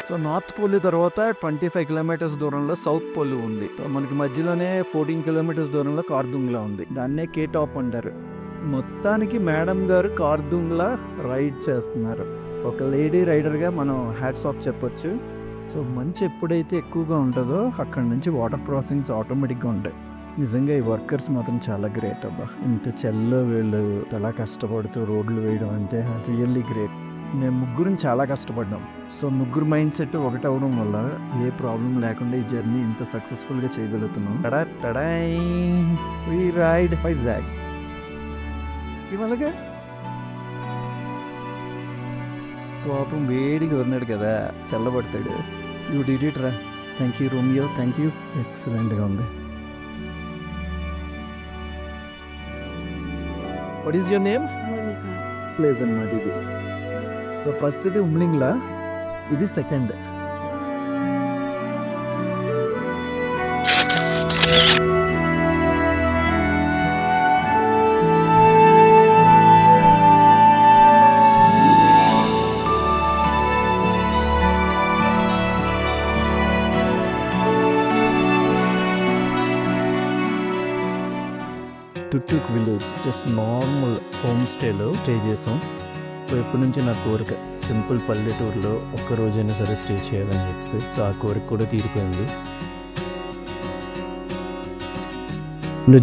So north pole తర్వాత 25 kilometres దూరంలో south pole ఉంది. మనకి మధ్యలోనే 14 కిలోమీటర్స్ దూరంలో కార్దుంగ్లా ఉంది. దాన్నే కే టాప్ అంటారు. మొత్తానికి మేడం గారు కార్దుంగ్లా రైడ్ చేస్తున్నారు. ఒక లేడీ రైడర్గా మనం హ్యాట్స్ ఆఫ్ చెప్పొచ్చు. సో మంచు ఎప్పుడైతే ఎక్కువగా ఉంటుందో అక్కడ నుంచి వాటర్ క్రాసింగ్స్ ఆటోమేటిక్గా ఉంటాయి. నిజంగా ఈ వర్కర్స్ మాత్రం చాలా గ్రేట్ అబ్బా. ఇంత చెల్లో వీళ్ళు చాలా కష్టపడుతూ రోడ్లు వేయడం అంటే రియల్లీ గ్రేట్. మేము ముగ్గురం చాలా కష్టపడ్డాం. సో ముగ్గురు మైండ్ సెట్ ఒకటి అవడం వల్ల ఏ ప్రాబ్లం లేకుండా ఈ జర్నీ ఇంత సక్సెస్ఫుల్గా చేయగలుగుతున్నాం. వి రైడ్ వైజాగ్ ఇవాళగా పాపం వేడిగా ఉన్నాడు కదా, చల్లబడతాడు. యూ డిడ్ ఇట్ రా. Thank you Romeo, thank you. ఎక్సలెంట్గా ఉంది. What is your name? Place అన్నమాట ఇది. సో ఫస్ట్ ఇది ఉమ్లింగ్లా, ఇది second. Turtuk village just normal home స్టేలో స్టే చేసాం. సో ఇప్పటి నుంచి నా కోరిక సింపుల్ పల్లెటూరులో ఒక్క రోజైనా సరే స్టే చేయాలని చెప్పి, సో ఆ కోరిక కూడా తీరిపోయింది.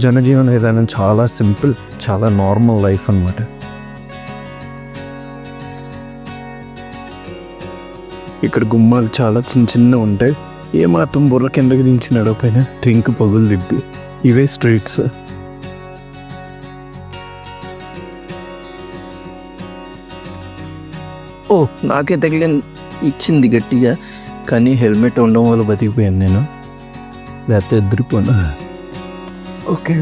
జనజీవన విధానం చాలా సింపుల్, చాలా నార్మల్ లైఫ్ అన్నమాట. ఇక్కడ గుమ్మాలు చాలా చిన్న చిన్న ఉంటాయి. ఏమాత్రం బుర్ర కిందకి దించి నడపైన ట్రింక్ పగులు దిద్ది. ఇవే స్ట్రీట్స్. ఓ నాకే తగిలి ఇచ్చింది గట్టిగా, కానీ హెల్మెట్ ఉండడం వల్ల బతికిపోయాను నేను, లేకపోతే ఎదురుపోను. ఓకే,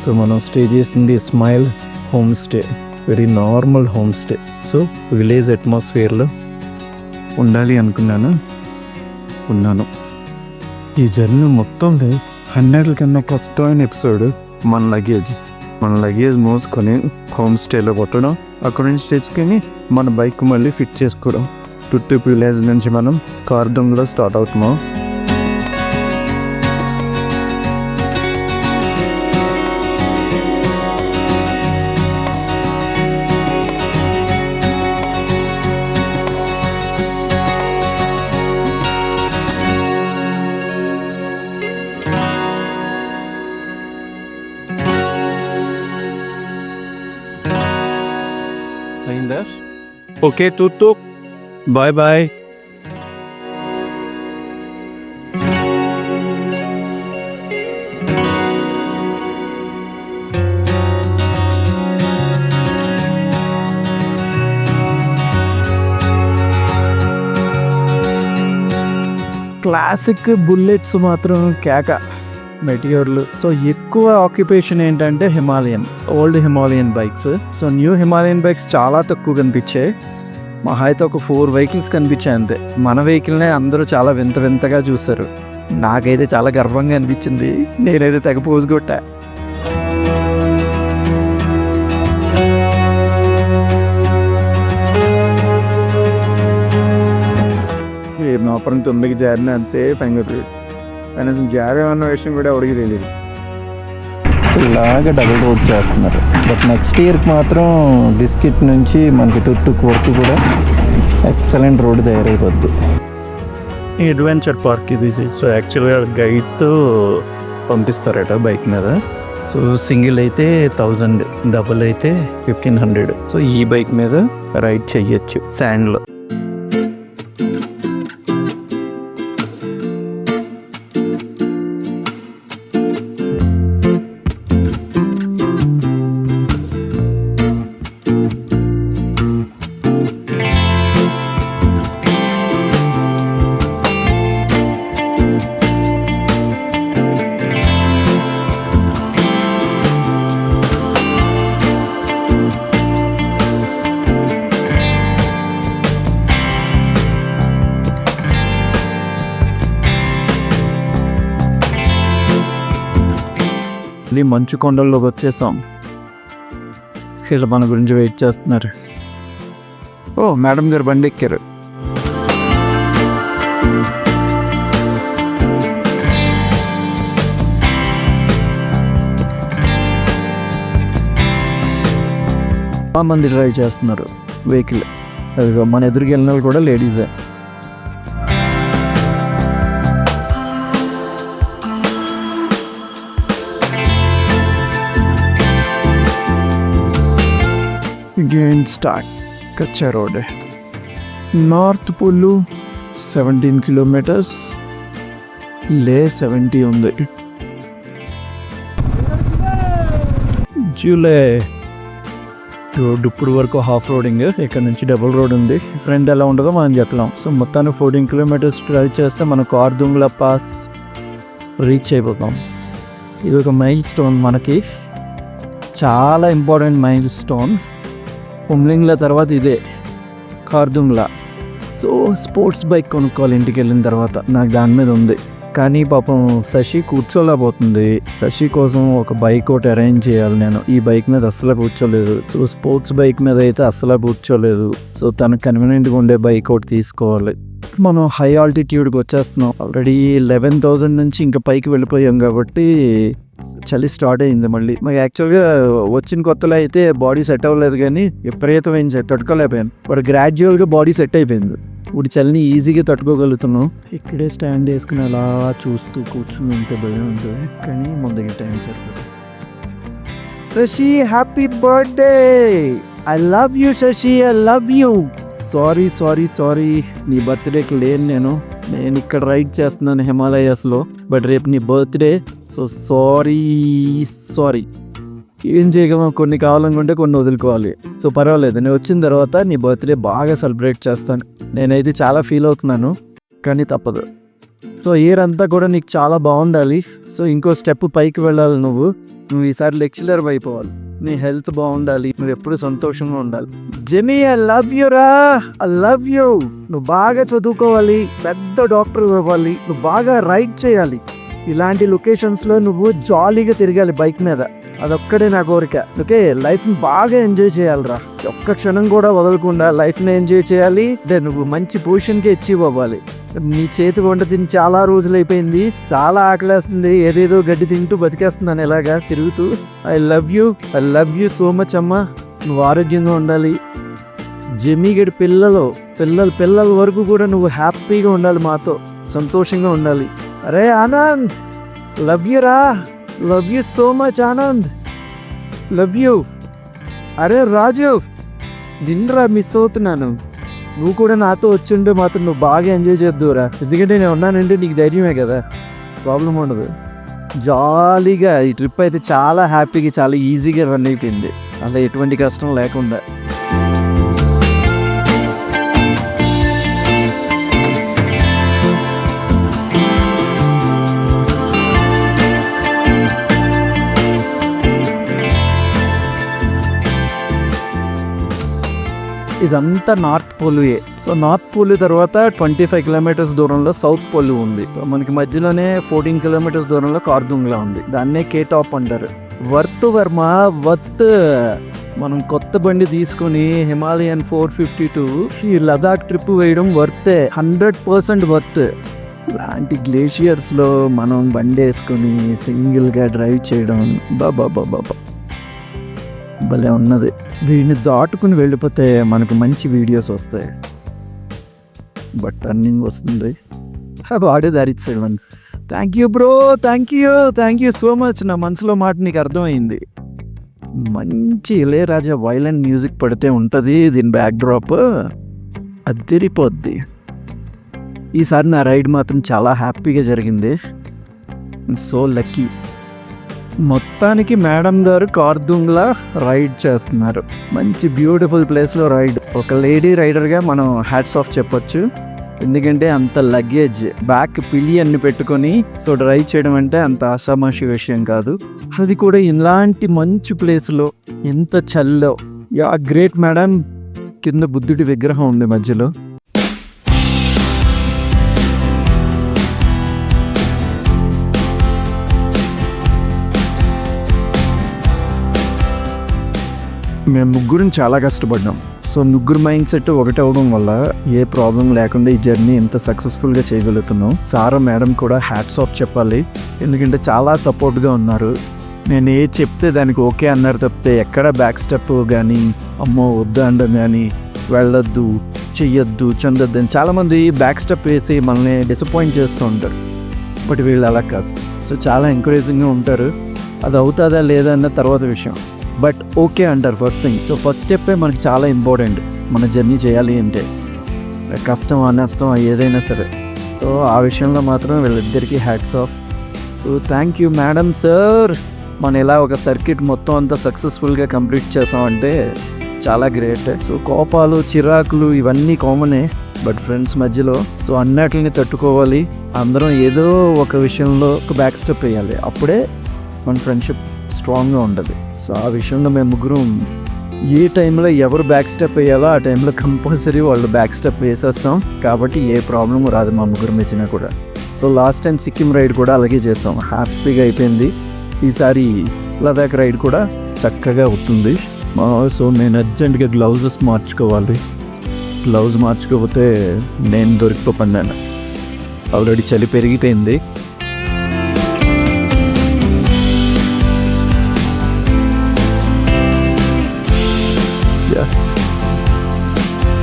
సో మనం స్టే చేసింది smile home stay, very normal home stay. So village అట్మాస్ఫియర్లో ఉండాలి అనుకున్నాను, ఉన్నాను. ఈ జర్నీ మొత్తం 100 కన్నా కష్టమైన ఎపిసోడ్ మన లగేజ్ మోసుకొని హోమ్ స్టేలో కొట్టడం, అక్కడ నుంచి తెచ్చుకొని మన బైక్ మళ్ళీ ఫిట్ చేసుకోవడం. టుట్టుక్ విలేజ్ నుంచి మనం కార్దుంగ్లో స్టార్ట్ అవుతున్నాం. అయిందా? Okay Turtuk, bye bye. Classic bullets మాత్రం కేక, మెటియోర్లు. సో ఎక్కువ ఆక్యుపేషన్ ఏంటంటే old Himalayan bikes. So new Himalayan bikes చాలా తక్కువ కనిపించాయి. మహా అయితే ఒక 4 వెహికల్స్ కనిపించాయి అంతే. మన వెహికల్నే అందరూ చాలా వింతగా చూశారు. నాకైతే చాలా గర్వంగా అనిపించింది. నేనైతే తెగ పోజు కొట్టా. నోపరం 9కి జారిన అంతే సంగతి. కనీసం జారేమన్న విషయం కూడా ఎవరికి తెలియదు. ఇలాగా డబుల్ రోడ్ చేస్తున్నారు. బట్ నెక్స్ట్ ఇయర్కి మాత్రం డిస్కిట్ నుంచి మనకి టుట్టుక్ వరకు కూడా ఎక్సలెంట్ రోడ్ తయారైపోద్ది. ఈ అడ్వెంచర్ పార్క్ ఇది. సో యాక్చువల్గా గైడ్తో పంపిస్తారట బైక్ మీద. సో సింగిల్ అయితే 1000, డబుల్ అయితే 1500. సో ఈ బైక్ మీద రైడ్ చెయ్యొచ్చు శాండ్లో. మంచు కొండల్లోకి వచ్చేసాం. వీళ్ళు మన గురించి వెయిట్ చేస్తున్నారు. ఓ మేడం గారు బండి ఎక్కారు. మంది డ్రైవ్ చేస్తున్నారు వెహికల్. మన ఎదురుకి వెళ్ళిన వాళ్ళు కూడా లేడీసే. Again start Kacha Road. North Polu 17 kilometers. Leh 70 ఉంది. జూలై రోడ్ ఇప్పుడు వరకు హాఫ్ రోడింగ్, ఇక్కడ నుంచి డబుల్ రోడ్ ఉంది. ఫ్రంట్ ఎలా ఉండదో మనం చెప్పలేం. సో మొత్తాన్ని 14 kilometers డ్రైవ్ చేస్తే మనం కార్దుంగ్లా పాస్ రీచ్ అయిపోతాం. ఇది ఒక మైల్ స్టోన్, మనకి చాలా ఇంపార్టెంట్ మైల్ స్టోన్. పుమ్లింగ్ల తర్వాత ఇదే కార్దుంగ్లా. సో స్పోర్ట్స్ బైక్ కొనుక్కోవాలి ఇంటికి వెళ్ళిన తర్వాత, నాకు దాని మీద ఉంది. కానీ పాపం శశి కూర్చోలేకపోతుంది. శశి కోసం ఒక బైక్ ఒకటి అరేంజ్ చేయాలి నేను. ఈ బైక్ మీద అస్సలు కూర్చోలేదు. సో స్పోర్ట్స్ బైక్ మీద అయితే అస్సలు కూర్చోలేదు. సో తనకు కన్వీనియంట్గా ఉండే బైక్ ఒకటి తీసుకోవాలి. మనం హై ఆల్టిట్యూడ్కి వచ్చేస్తున్నాం. ఆల్రెడీ 11,000 నుంచి ఇంకా పైకి వెళ్ళిపోయాం కాబట్టి చలి స్టార్ట్ అయింది మళ్ళీ. మాకు యాక్చువల్గా వచ్చిన కొత్తలో అయితే బాడీ సెట్ అవ్వలేదు, కానీ విపరీతమైన తట్టుకోలేకపోయాను. బట్ గ్రాడ్యువల్గా బాడీ సెట్ అయిపోయింది. ఇప్పుడు చలిని ఈజీగా తట్టుకోగలుగుతున్నాం. ఇక్కడే స్టాండ్ వేసుకుని అలా చూస్తూ కూర్చుని ఉంటే భయం ఉంటుంది, కానీ ముందుగా టైం సరిపోతుంది. Shashi happy birthday, I love you Shashi, I love you. Sorry నీ బర్త్డేకి లేను నేను ఇక్కడ రైడ్ చేస్తున్నాను హిమాలయాస్లో. బట్ రేపు నీ బర్త్డే, సో సారీ. ఏం చేయగలం, కొన్ని కావాలనుకుంటే కొన్ని వదులుకోవాలి. సో పర్వాలేదు, నేను వచ్చిన తర్వాత నీ బర్త్డే బాగా సెలబ్రేట్ చేస్తాను. నేనైతే చాలా ఫీల్ అవుతున్నాను, కానీ తప్పదు. సో ఇయర్ అంతా కూడా నీకు చాలా బాగుండాలి. సో ఇంకో స్టెప్ పైకి వెళ్ళాలి. నువ్వు ఈసారి లెక్చరర్ అయిపోవాలి. నీ హెల్త్ బాగుండాలి, నువ్వు ఎప్పుడు సంతోషంగా ఉండాలి. జెమీ, ఐ లవ్ యూ రా, ఐ లవ్ యూ. నువ్వు బాగా చదువుకోవాలి, పెద్ద డాక్టర్ అవ్వాలి, నువ్వు బాగా రైడ్ చేయాలి. ఇలాంటి లొకేషన్స్లో నువ్వు జాలీగా తిరగాలి బైక్ మీద. అదొక్కడే నా కోరిక. ఓకే, లైఫ్ని బాగా ఎంజాయ్ చేయాలిరా. ఒక్క క్షణం కూడా వదలకుండా లైఫ్ని ఎంజాయ్ చేయాలి. నువ్వు మంచి పొజిషన్కి అచీవ్ అవ్వాలి. నీ చేతి వంట తిని చాలా రోజులు అయిపోయింది, చాలా ఆకలేస్తుంది. ఏదేదో గడ్డి తింటూ బతికేస్తున్నాను ఇలాగా తిరుగుతూ. I love you so much అమ్మా. నువ్వు ఆరోగ్యంగా ఉండాలి. జెమీ గడి పిల్లల వరకు కూడా నువ్వు హ్యాపీగా ఉండాలి, మాతో సంతోషంగా ఉండాలి. అరే ఆనంద్, లవ్ యూ రా, love you so much Anand, love you. అరే రాజు, నిన్నరా మిస్ అవుతున్నాను. నువ్వు కూడా నాతో వచ్చిండే మాత్రం నువ్వు బాగా ఎంజాయ్ చేద్దురా. ఎందుకంటే నేను ఉన్నానంటే నీకు ధైర్యమే కదా, ప్రాబ్లం ఉండదు. జాలీగా ఈ ట్రిప్ అయితే చాలా హ్యాపీగా, చాలా ఈజీగా రన్ అయిపోయింది, అలా ఎటువంటి కష్టం లేకుండా. ఇదంతా నార్త్ పోలుయే. సో నార్త్ పోలు తర్వాత 25 kilometers దూరంలో సౌత్ పోలు ఉంది. మనకి మధ్యలోనే 14 kilometers దూరంలో కార్దుంగ్లా ఉంది. దాన్నే కేటాప్ అంటారు. వర్త్ వర్మ, మనం కొత్త బండి తీసుకుని హిమాలయన్ 452 ఈ లదాఖ్ ట్రిప్ వేయడం వర్తే, 100% వర్త్. ఇలాంటి గ్లేషియర్స్లో మనం బండి వేసుకొని సింగిల్గా డ్రైవ్ చేయడం బాబా భలే ఉన్నది. వీడిని దాటుకుని వెళ్ళిపోతే మనకు మంచి వీడియోస్ వస్తాయి. బట్ టర్నింగ్ వస్తుంది, వాడే దారిచ్చేయడం. Thank you bro, thank you so much. నా మనసులో మాట నీకు అర్థమైంది. మంచి ఇళయరాజా వైలెంట్ మ్యూజిక్ పడితే ఉంటుంది దీని బ్యాక్ డ్రాప్, అదిరిపోద్ది. ఈసారి నా రైడ్ మాత్రం చాలా హ్యాపీగా జరిగింది. So lucky. మొత్తానికి మేడం గారు కార్దుంగ్లా రైడ్ చేస్తున్నారు. మంచి బ్యూటిఫుల్ ప్లేస్లో రైడ్. ఒక లేడీ రైడర్గా మనం హ్యాట్స్ ఆఫ్ చెప్పొచ్చు. ఎందుకంటే అంత లగేజ్ బ్యాక్ పిలియన్ని పెట్టుకొని సో డ్రైవ్ చేయడం అంటే అంత ఆషామాషి విషయం కాదు. అది కూడా ఇలాంటి మంచి ప్లేస్లో, ఎంత చల్లో. Yeah great madam. కింద బుద్ధుడి విగ్రహం ఉంది మధ్యలో. మేము ముగ్గురం చాలా కష్టపడ్డాం. సో ముగ్గురు మైండ్ సెట్ ఒకటి అవడం వల్ల ఏ ప్రాబ్లం లేకుండా ఈ జర్నీ ఎంత సక్సెస్ఫుల్గా చేయగలుగుతున్నాం. సారా మేడం కూడా హ్యాట్స్ ఆఫ్ చెప్పాలి, ఎందుకంటే చాలా సపోర్ట్గా ఉన్నారు. నేను ఏ చెప్తే దానికి ఓకే అన్నారు తప్పితే ఎక్కడ బ్యాక్ స్టెప్ కానీ అమ్మో వద్దు అనడం కానీ వెళ్ళొద్దు చెయ్యొద్దు చెందొద్దు అని చాలామంది బ్యాక్ స్టెప్ వేసి మనల్ని డిసప్పాయింట్ చేస్తూ ఉంటారు. బట్ వీళ్ళు అలా కాదు. సో చాలా ఎంకరేజింగ్గా ఉంటారు. అది అవుతుందా లేదా అన్న తర్వాత విషయం, బట్ ఓకే అంటారు ఫస్ట్ థింగ్. సో ఫస్ట్ స్టెప్పే మనకి చాలా ఇంపార్టెంట్ మన జర్నీ చేయాలి అంటే, కష్టమా నష్టమా ఏదైనా సరే. సో ఆ విషయంలో మాత్రం వీళ్ళిద్దరికీ hats off. So thank you madam sir. మనం ఇలా ఒక సర్క్యూట్ మొత్తం అంతా సక్సెస్ఫుల్గా కంప్లీట్ చేసామంటే చాలా గ్రేట్. సో కోపాలు చిరాకులు ఇవన్నీ కామనే, బట్ ఫ్రెండ్స్ మధ్యలో సో అన్నిటిని తట్టుకోవాలి. అందరం ఏదో ఒక విషయంలో ఒక బ్యాక్ స్టెప్ వేయాలి, అప్పుడే మన ఫ్రెండ్షిప్ స్ట్రాంగ్గా ఉంటుంది. సో ఆ విషయంలో మేము ముగ్గురు ఏ టైంలో ఎవరు బ్యాక్ స్టెప్ వేయాలో ఆ టైంలో కంపల్సరీ వాళ్ళు బ్యాక్ స్టెప్ వేసేస్తాం. కాబట్టి ఏ ప్రాబ్లం రాదు మా ముగ్గురు మధ్యన కూడా. So last time Sikkim ride కూడా అలాగే చేసాం, హ్యాపీగా అయిపోయింది. ఈసారి లదాఖ్ రైడ్ కూడా చక్కగా అవుతుంది. సో నేను అర్జెంట్గా గ్లౌజెస్ మార్చుకోవాలి. గ్లౌజ్ మార్చుకోకపోతే నేను దొరికిపోయాను. ఆల్రెడీ చలి పెరిగిపోయింది.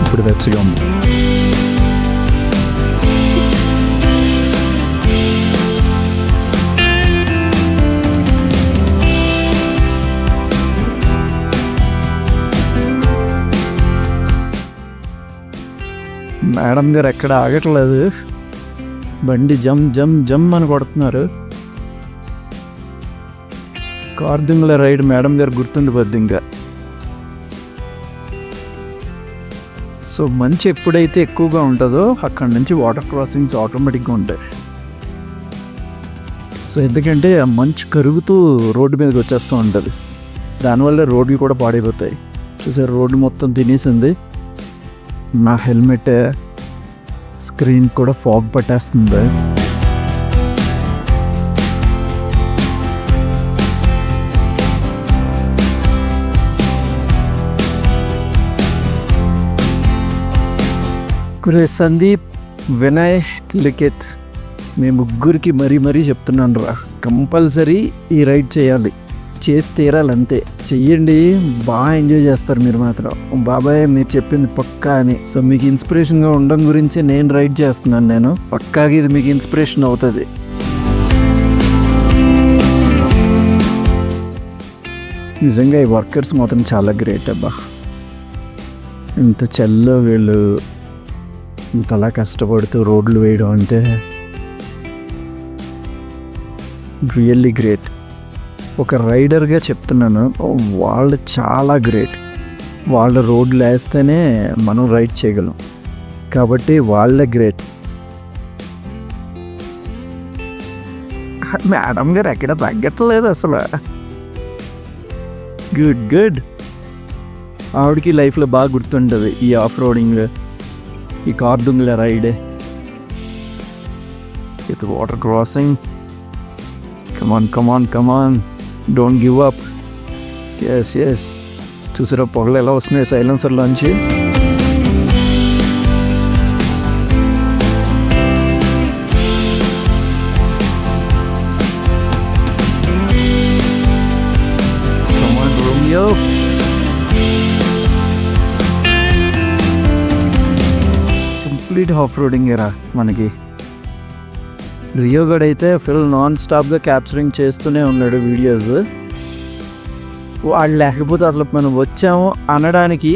ఇప్పుడు వెచ్చగా ఉంది. మేడం గారు ఎక్కడ ఆగట్లేదు, బండి జమ్ జమ్ జమ్ అని కొడుతున్నారు. కార్దుంగ్ల రైడ్ మేడం గారు గుర్తుండిపోద్ది ఇంకా. సో మంచు ఎప్పుడైతే ఎక్కువగా ఉంటుందో అక్కడ నుంచి వాటర్ క్రాసింగ్స్ ఆటోమేటిక్గా ఉంటాయి. సో ఎందుకంటే ఆ మంచు కరుగుతూ రోడ్డు మీదకి వచ్చేస్తూ ఉంటుంది, దానివల్ల రోడ్లు కూడా పాడైపోతాయి. చూసారు రోడ్డు మొత్తం తినేసింది. నా హెల్మెట్ స్క్రీన్ కూడా ఫాగ్ పట్టేస్తుంది. సందీప్, వినయ్, లిఖిత్ మీ ముగ్గురికి మరీ చెప్తున్నాను రా, కంపల్సరీ ఈ రైడ్ చేయాలి, చేసి తీరాలంతే. చెయ్యండి, బాగా ఎంజాయ్ చేస్తారు మీరు మాత్రం. బాబాయ్ మీరు చెప్పింది పక్కా అని. సో మీకు ఇన్స్పిరేషన్గా ఉండడం గురించి నేను రైడ్ చేస్తున్నాను. నేను పక్కాగా ఇది మీకు ఇన్స్పిరేషన్ అవుతుంది. నిజంగా ఈ వర్కర్స్ మాత్రం చాలా గ్రేట్ అబ్బా. ఇంత చల్లో వీళ్ళు ఇంతలా కష్టపడుతూ రోడ్లు వేయడం అంటే రియల్లీ గ్రేట్. ఒక రైడర్గా చెప్తున్నాను, వాళ్ళు చాలా గ్రేట్. వాళ్ళ రోడ్లు వేస్తేనే మనం రైడ్ చేయగలం, కాబట్టి వాళ్ళే గ్రేట్. మేడం గారు ఎక్కడ తగ్గట్లేదు అసలు. Good good. ఆవిడకి లైఫ్లో బాగా గుర్తుంటుంది ఈ ఆఫ్ రోడింగ్, ఈ Khardungla ride, with water crossing. Come on, don't give up. Yes చూసారా పొగలు ఎలా వస్తున్నాయి సైలెన్సర్లోంచి. Come on Romeo. Complete off roading era మనకి. రియో గడ్ అయితే ఫుల్ నాన్ స్టాప్గా క్యాప్చరింగ్ చేస్తూనే ఉన్నాడు వీడియోస్. వాళ్ళు లేకపోతే అసలు మనం వచ్చాము అనడానికి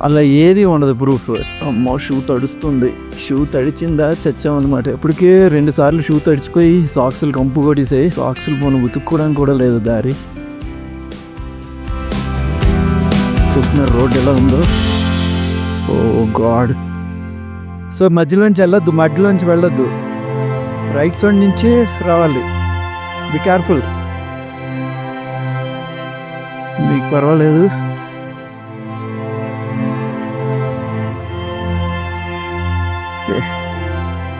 అలా ఏది ఉండదు ప్రూఫ్. అమ్మో షూ తడుస్తుంది, షూ తడిచిందా చచ్చామన్నమాట. ఇప్పటికే 2 సార్లు షూ తడిచిపోయి సాక్సులు కంపు కొట్టేసాయి. సాక్సులు పోను ఉతుక్కోవడానికి కూడా లేదు దారి. చూస్తున్నారు రోడ్ ఎలా ఉందో. ఓ గాడ్. సో మధ్యలోంచి వెళ్ళొద్దు, మధ్యలోంచి వెళ్ళొద్దు, రైట్ సైడ్ నుంచి రావాలి. బి కేర్ఫుల్, మీకు పర్వాలేదు.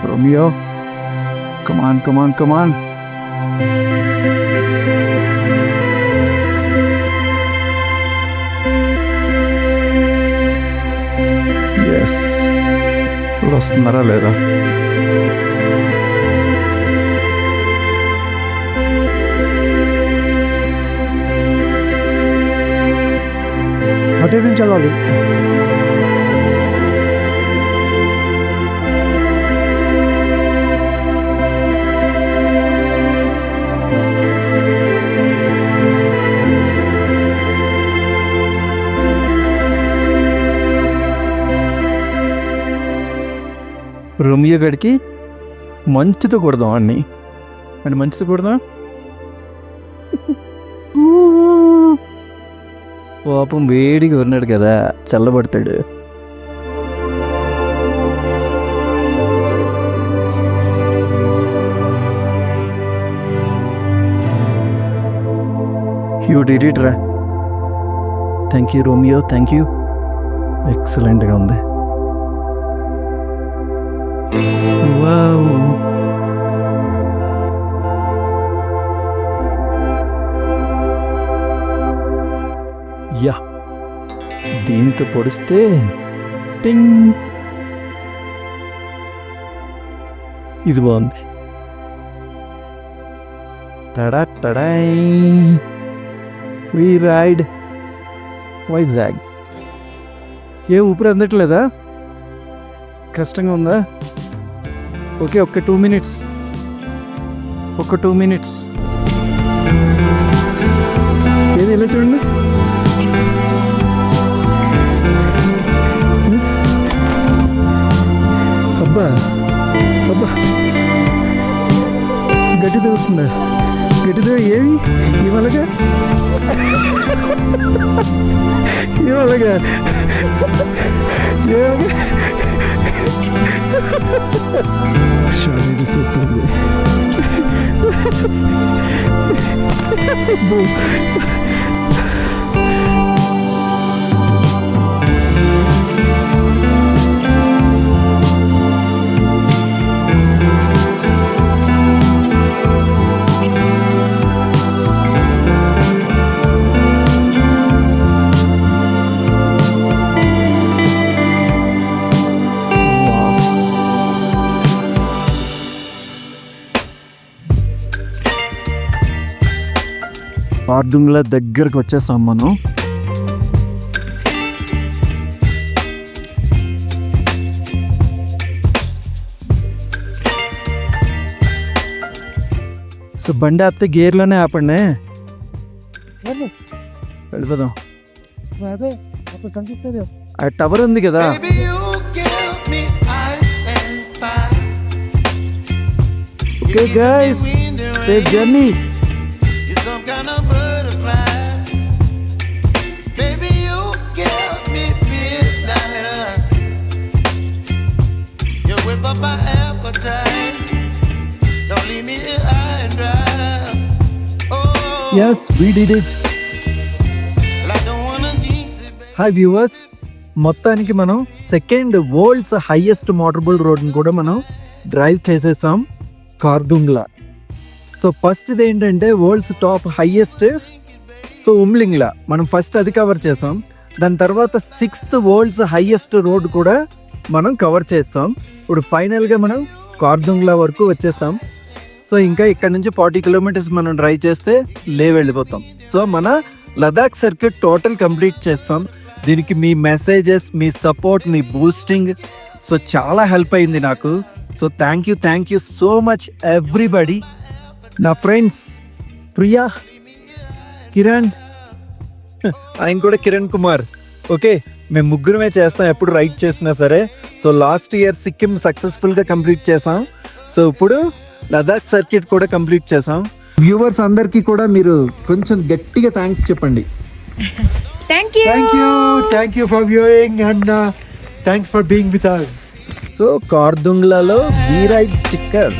రోమియో కమాన్. ఎస్, వస్తున్నారా లేదా? అటు నుంచి వెళ్ళాలి. రోమియో గడికి మంచుతో కొడదాం అన్ని అంటే మంచుతో కొడదాం. పాపం వేడిగా ఉన్నాడు కదా, చల్లబడతాడు. యూ డిడ్ ఇట్ రా. Thank you Romeo, thank you. ఎక్సలెంట్గా ఉంది. వావ్. యా, దీంతో పొడిస్తే టింగ్. ఇది బాగుంది. టడా టడై. వి రైడ్ వైజాగ్. ఏ ఊపిరి అందట్లేదా? కష్టంగా ఉందా? ఓకే, ఒక్క 2 minutes. ఒక్క 2 minutes. ఏది ఇలా చూడండి. అబ్బా అబ్బా, గడ్డి తగ్గుతుందా? గడ్డితో ఏవి ఇవాళగా ఇవాళగా శారీరక సూపర్. కార్దుంగ్లా దగ్గరకు వచ్చేసాం మనం. సో బండి ఆపితే గేర్లోనే ఆపండి, వెళ్ళిపోదాం. ఆ టవర్ ఉంది కదా. Okay guys, safe journey. Yes, we did it. Hi viewers, మొత్తానికి మనం సెకండ్ వరల్డ్స్ హైయెస్ట్ మోటరబుల్ రోడ్ని కూడా మనం డ్రైవ్ చేసేసాం, కార్దుంగ్లా. సో ఫస్ట్ది ఏంటంటే world's top highest, so Umlingla మనం ఫస్ట్ అది కవర్ చేసాం. దాని తర్వాత 6th వరల్డ్స్ హైయెస్ట్ రోడ్ కూడా మనం కవర్ చేస్తాం. ఇప్పుడు ఫైనల్గా మనం కార్దుంగ్లా వరకు వచ్చేసాం. సో ఇంకా ఇక్కడ నుంచి 40 kilometers మనం డ్రైవ్ చేస్తే వెళ్ళిపోతాం. సో మన లదాఖ్ సర్క్యూట్ టోటల్ కంప్లీట్ చేస్తాం. దీనికి మీ మెసేజెస్, మీ సపోర్ట్, మీ బూస్టింగ్ సో చాలా హెల్ప్ అయింది నాకు. So thank you so much everybody. నా ఫ్రెండ్స్ ప్రియా, కిరణ్, ఆయన కూడా కిరణ్ కుమార్. ఓకే, మేము ముగ్గురమే చేస్తాం ఎప్పుడు రైడ్ చేసినా సరే. సో లాస్ట్ ఇయర్ సిక్కిం సక్సెస్ఫుల్గా కంప్లీట్ చేసాం. సో ఇప్పుడు లదాఖ్ సర్క్యూట్ కూడా కంప్లీట్ చేసాం. వ్యూవర్స్ అందరికీ కూడా మీరు కొంచెం గట్టిగా థ్యాంక్స్ చెప్పండి. Thank you for viewing and thanks for being with us. So కార్దుంగ్లాలో వి రైడ్ స్టిక్కర్.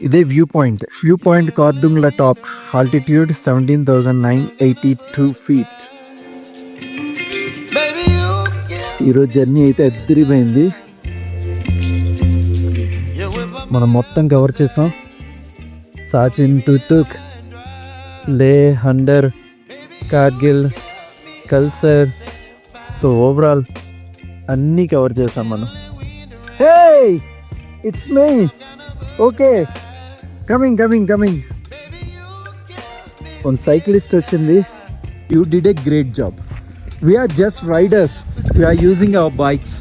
ఇదే view point Khardungla top, altitude 17,982 feet. ఈరోజు జర్నీ అయితే అద్దరిపోయింది. మనం మొత్తం కవర్ చేసాం. సాచిన్, టుతుక్, లే, హండర్, కార్గిల్, కల్సర్. సో ఓవరాల్ అన్నీ కవర్ చేసాం మనం. Hey it's me. Okay coming coming coming. One cyclist వచ్చింది. You did a great job. We're just riders. We're using our bikes.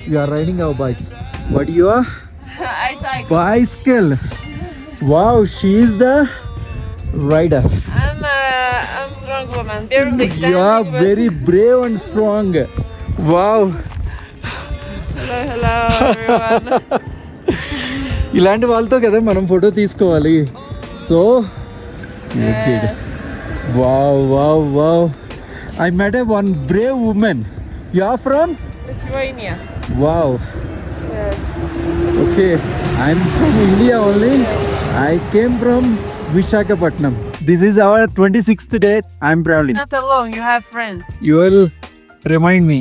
We're riding our bikes. But you are I cycle. bicycle. Wow, she is the rider. I'm strong woman. Barely standing. You are but- very brave and strong. Wow. Hello everyone. ఇలాంటి వాళ్ళతో కదా మనం photo తీసుకోవాలి. So Yes. Wow wow wow. I met a one brave woman. You are from? Lithuania. Wow. Yes. Okay, I'm from India only. I came from Visakhapatnam. This is our 26th day. I'm traveling. Not alone. You have friends. You will remind me.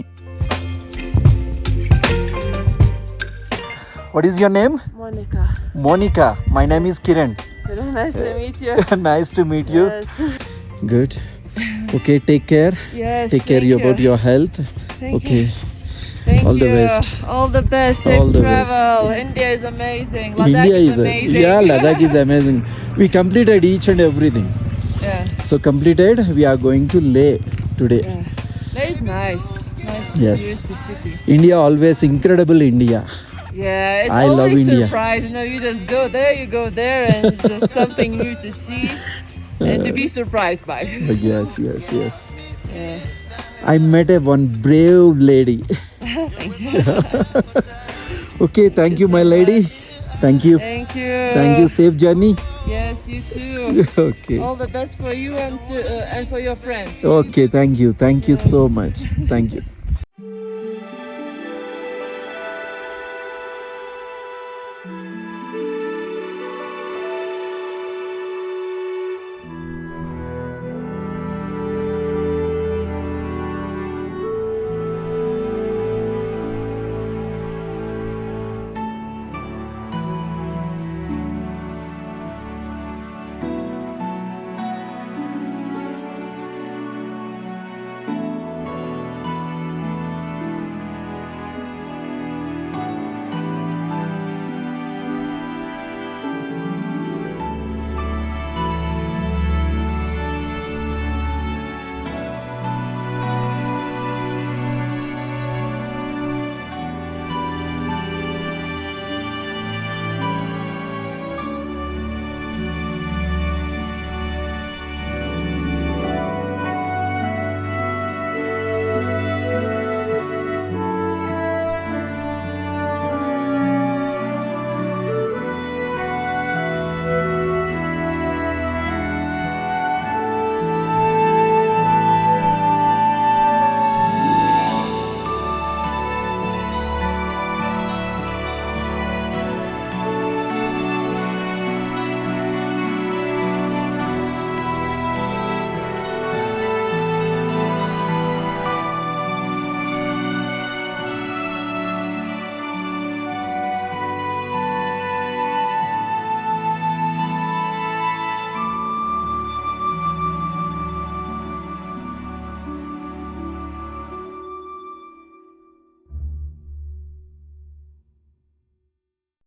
What is your name? Monica. Monica. My name is Kiran. Very nice to meet you. Nice to meet you. Yes. Good. Okay, take care. Yes. Take care thank about your health. Thank Okay. you. Thank All the you. best. All the best. Safe All the travel. India is amazing. Ladakh India is is amazing. yeah, Ladakh is amazing. We completed each and everything. Yeah. So completed. We are going to Leh today. Yeah. That is nice. Nice Yes. touristy city. India always incredible. India. Yeah, it's I love always India. surprise. You know, you just go there, you go there, and it's just something new to see and to be surprised by. But yes, yes, yes. Yeah. I met a one brave lady. Thank you. Okay, thank you, my so lady. much. Thank you. Thank you. Thank you. Safe journey. Yes, you too. Okay. All the best for you and for your friends. Okay, thank you. Thank you so much. Thank you.